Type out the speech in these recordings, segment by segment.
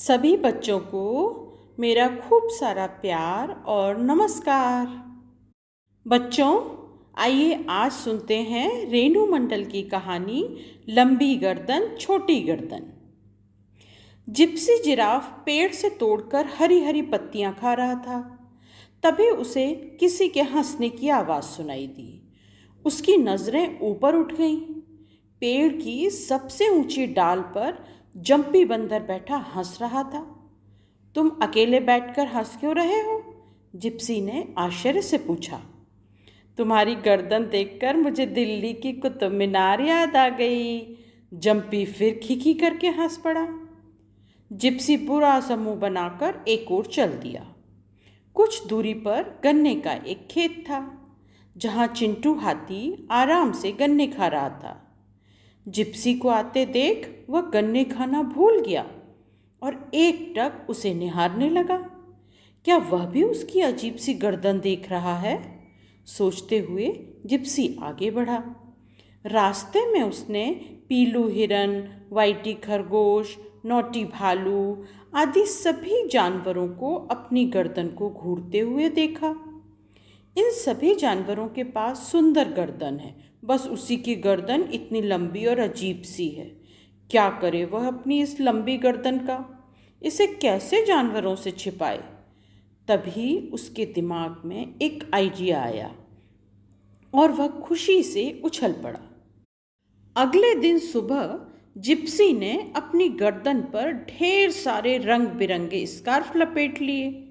सभी बच्चों को मेरा खूब सारा प्यार और नमस्कार। बच्चों, आइए आज सुनते हैं रेणु मंडल की कहानी लंबी गर्दन छोटी गर्दन। जिप्सी जिराफ पेड़ से तोड़कर हरी हरी पत्तियां खा रहा था। तभी उसे किसी के हंसने की आवाज़ सुनाई दी। उसकी नज़रें ऊपर उठ गईं। पेड़ की सबसे ऊंची डाल पर जंपी बंदर बैठा हंस रहा था। तुम अकेले बैठकर हंस क्यों रहे हो? जिप्सी ने आश्चर्य से पूछा। तुम्हारी गर्दन देखकर मुझे दिल्ली की कुतुब मीनार याद आ गई। जंपी फिर खिखी करके हंस पड़ा। जिप्सी बुरा सा मुंह बनाकर एक ओर चल दिया। कुछ दूरी पर गन्ने का एक खेत था, जहां चिंटू हाथी आराम से गन्ने खा रहा था। जिप्सी को आते देख वह गन्ने खाना भूल गया और एकटक उसे निहारने लगा। क्या वह भी उसकी अजीब सी गर्दन देख रहा है? सोचते हुए जिप्सी आगे बढ़ा। रास्ते में उसने पीलू हिरन, वाइटी खरगोश, नौटी भालू आदि सभी जानवरों को अपनी गर्दन को घूरते हुए देखा। इन सभी जानवरों के पास सुंदर गर्दन है, बस उसी की गर्दन इतनी लंबी और अजीब सी है। क्या करे वह अपनी इस लंबी गर्दन का? इसे कैसे जानवरों से छिपाए? तभी उसके दिमाग में एक आइडिया आया और वह खुशी से उछल पड़ा। अगले दिन सुबह जिप्सी ने अपनी गर्दन पर ढेर सारे रंग बिरंगे स्कार्फ लपेट लिए।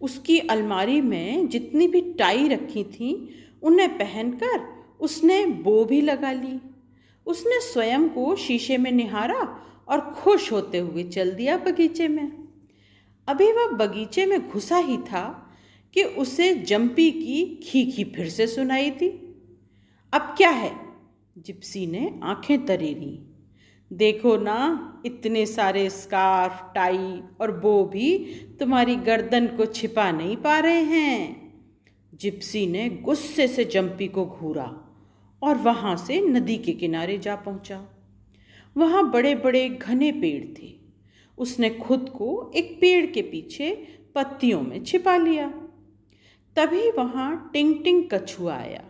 उसकी अलमारी में जितनी भी टाई रखी थीं, उन्हें पहनकर उसने बो भी लगा ली। उसने स्वयं को शीशे में निहारा और खुश होते हुए चल दिया बगीचे में। अभी वह बगीचे में घुसा ही था कि उसे जंपी की खीखी फिर से सुनाई दी। अब क्या है? जिप्सी ने आंखें तरेरी। देखो ना, इतने सारे स्कार्फ, टाई और बो भी तुम्हारी गर्दन को छिपा नहीं पा रहे हैं। जिप्सी ने गुस्से से जंपी को घूरा और वहां से नदी के किनारे जा पहुंचा। वहां बड़े बड़े घने पेड़ थे। उसने खुद को एक पेड़ के पीछे पत्तियों में छिपा लिया। तभी वहां टिंग टिंग कछुआ आया।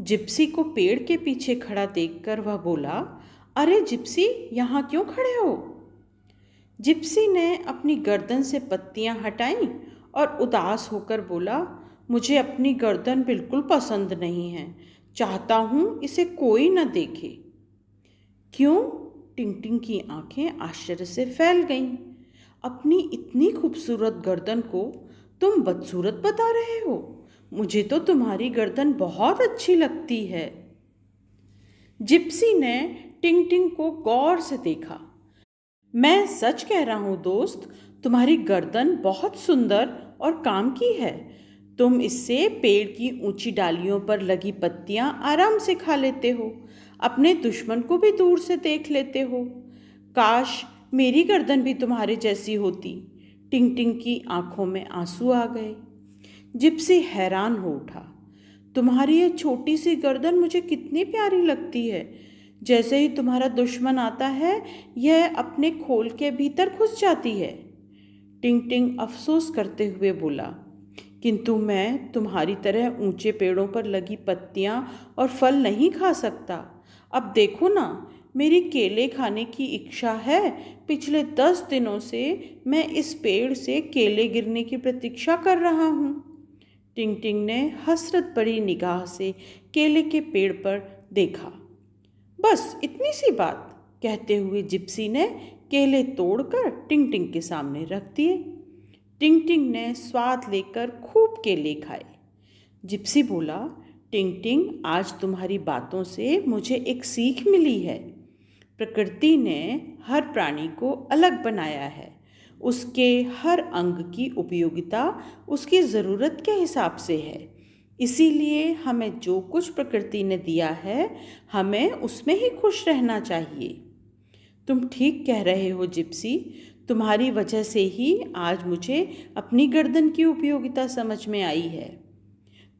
जिप्सी को पेड़ के पीछे खड़ा देखकर वह बोला, अरे जिप्सी, यहाँ क्यों खड़े हो? जिप्सी ने अपनी गर्दन से पत्तियां हटाईं और उदास होकर बोला, मुझे अपनी गर्दन बिल्कुल पसंद नहीं है। चाहता हूँ इसे कोई न देखे। क्यों? टिंग टिंग की आंखें आश्चर्य से फैल गईं। अपनी इतनी खूबसूरत गर्दन को तुम बदसूरत बता रहे हो? मुझे तो तुम्हारी गर्दन बहुत अच्छी लगती है। जिप्सी ने टिंग टिंग को गौर से देखा। मैं सच कह रहा हूँ दोस्त, तुम्हारी गर्दन बहुत सुंदर और काम की है। तुम इससे पेड़ की ऊंची डालियों पर लगी पत्तियां आराम से खा लेते हो, अपने दुश्मन को भी दूर से देख लेते हो। काश मेरी गर्दन भी तुम्हारे जैसी होती। टिंग टिंग की आंखों में आंसू आ गए। जिप्सी हैरान हो उठा। तुम्हारी ये छोटी सी गर्दन मुझे कितनी प्यारी लगती है। जैसे ही तुम्हारा दुश्मन आता है, यह अपने खोल के भीतर घुस जाती है। टिंग टिंग अफसोस करते हुए बोला, किंतु मैं तुम्हारी तरह ऊंचे पेड़ों पर लगी पत्तियां और फल नहीं खा सकता। अब देखो ना, मेरी केले खाने की इच्छा है। पिछले 10 दिनों से मैं इस पेड़ से केले गिरने की प्रतीक्षा कर रहा हूँ। टिंग टिंग ने हसरत भरी निगाह से केले के पेड़ पर देखा। बस इतनी सी बात, कहते हुए जिप्सी ने केले तोड़कर टिंग टिंग के सामने रख दिए। टिंग टिंग ने स्वाद लेकर खूब केले खाए। जिप्सी बोला, टिंग टिंग, आज तुम्हारी बातों से मुझे एक सीख मिली है। प्रकृति ने हर प्राणी को अलग बनाया है। उसके हर अंग की उपयोगिता उसकी ज़रूरत के हिसाब से है। इसीलिए हमें जो कुछ प्रकृति ने दिया है, हमें उसमें ही खुश रहना चाहिए। तुम ठीक कह रहे हो जिप्सी, तुम्हारी वजह से ही आज मुझे अपनी गर्दन की उपयोगिता समझ में आई है।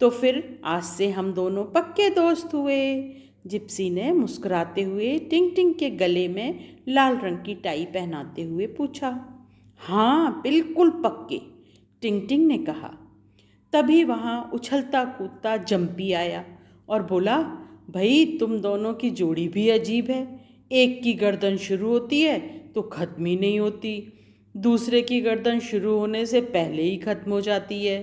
तो फिर आज से हम दोनों पक्के दोस्त हुए। जिप्सी ने मुस्कुराते हुए टिंग टिंग के गले में लाल रंग की टाई पहनाते हुए पूछा। हाँ बिल्कुल पक्के, टिंग टिंग ने कहा। तभी वहाँ उछलता कूदता जंपी आया और बोला, भाई तुम दोनों की जोड़ी भी अजीब है। एक की गर्दन शुरू होती है तो खत्म ही नहीं होती, दूसरे की गर्दन शुरू होने से पहले ही खत्म हो जाती है।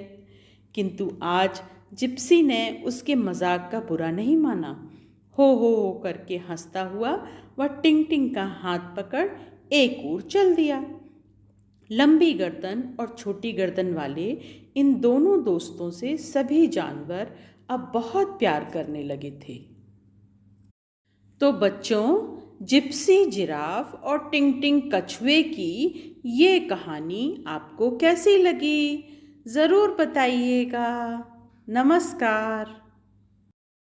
किंतु आज जिप्सी ने उसके मजाक का बुरा नहीं माना। हो करके हंसता हुआ वह टिंग टिंग का हाथ पकड़ एक ओर चल दिया। लंबी गर्दन और छोटी गर्दन वाले इन दोनों दोस्तों से सभी जानवर अब बहुत प्यार करने लगे थे। तो बच्चों, जिप्सी जिराफ और टिंग टिंग कछुए की ये कहानी आपको कैसी लगी? ज़रूर बताइएगा। नमस्कार।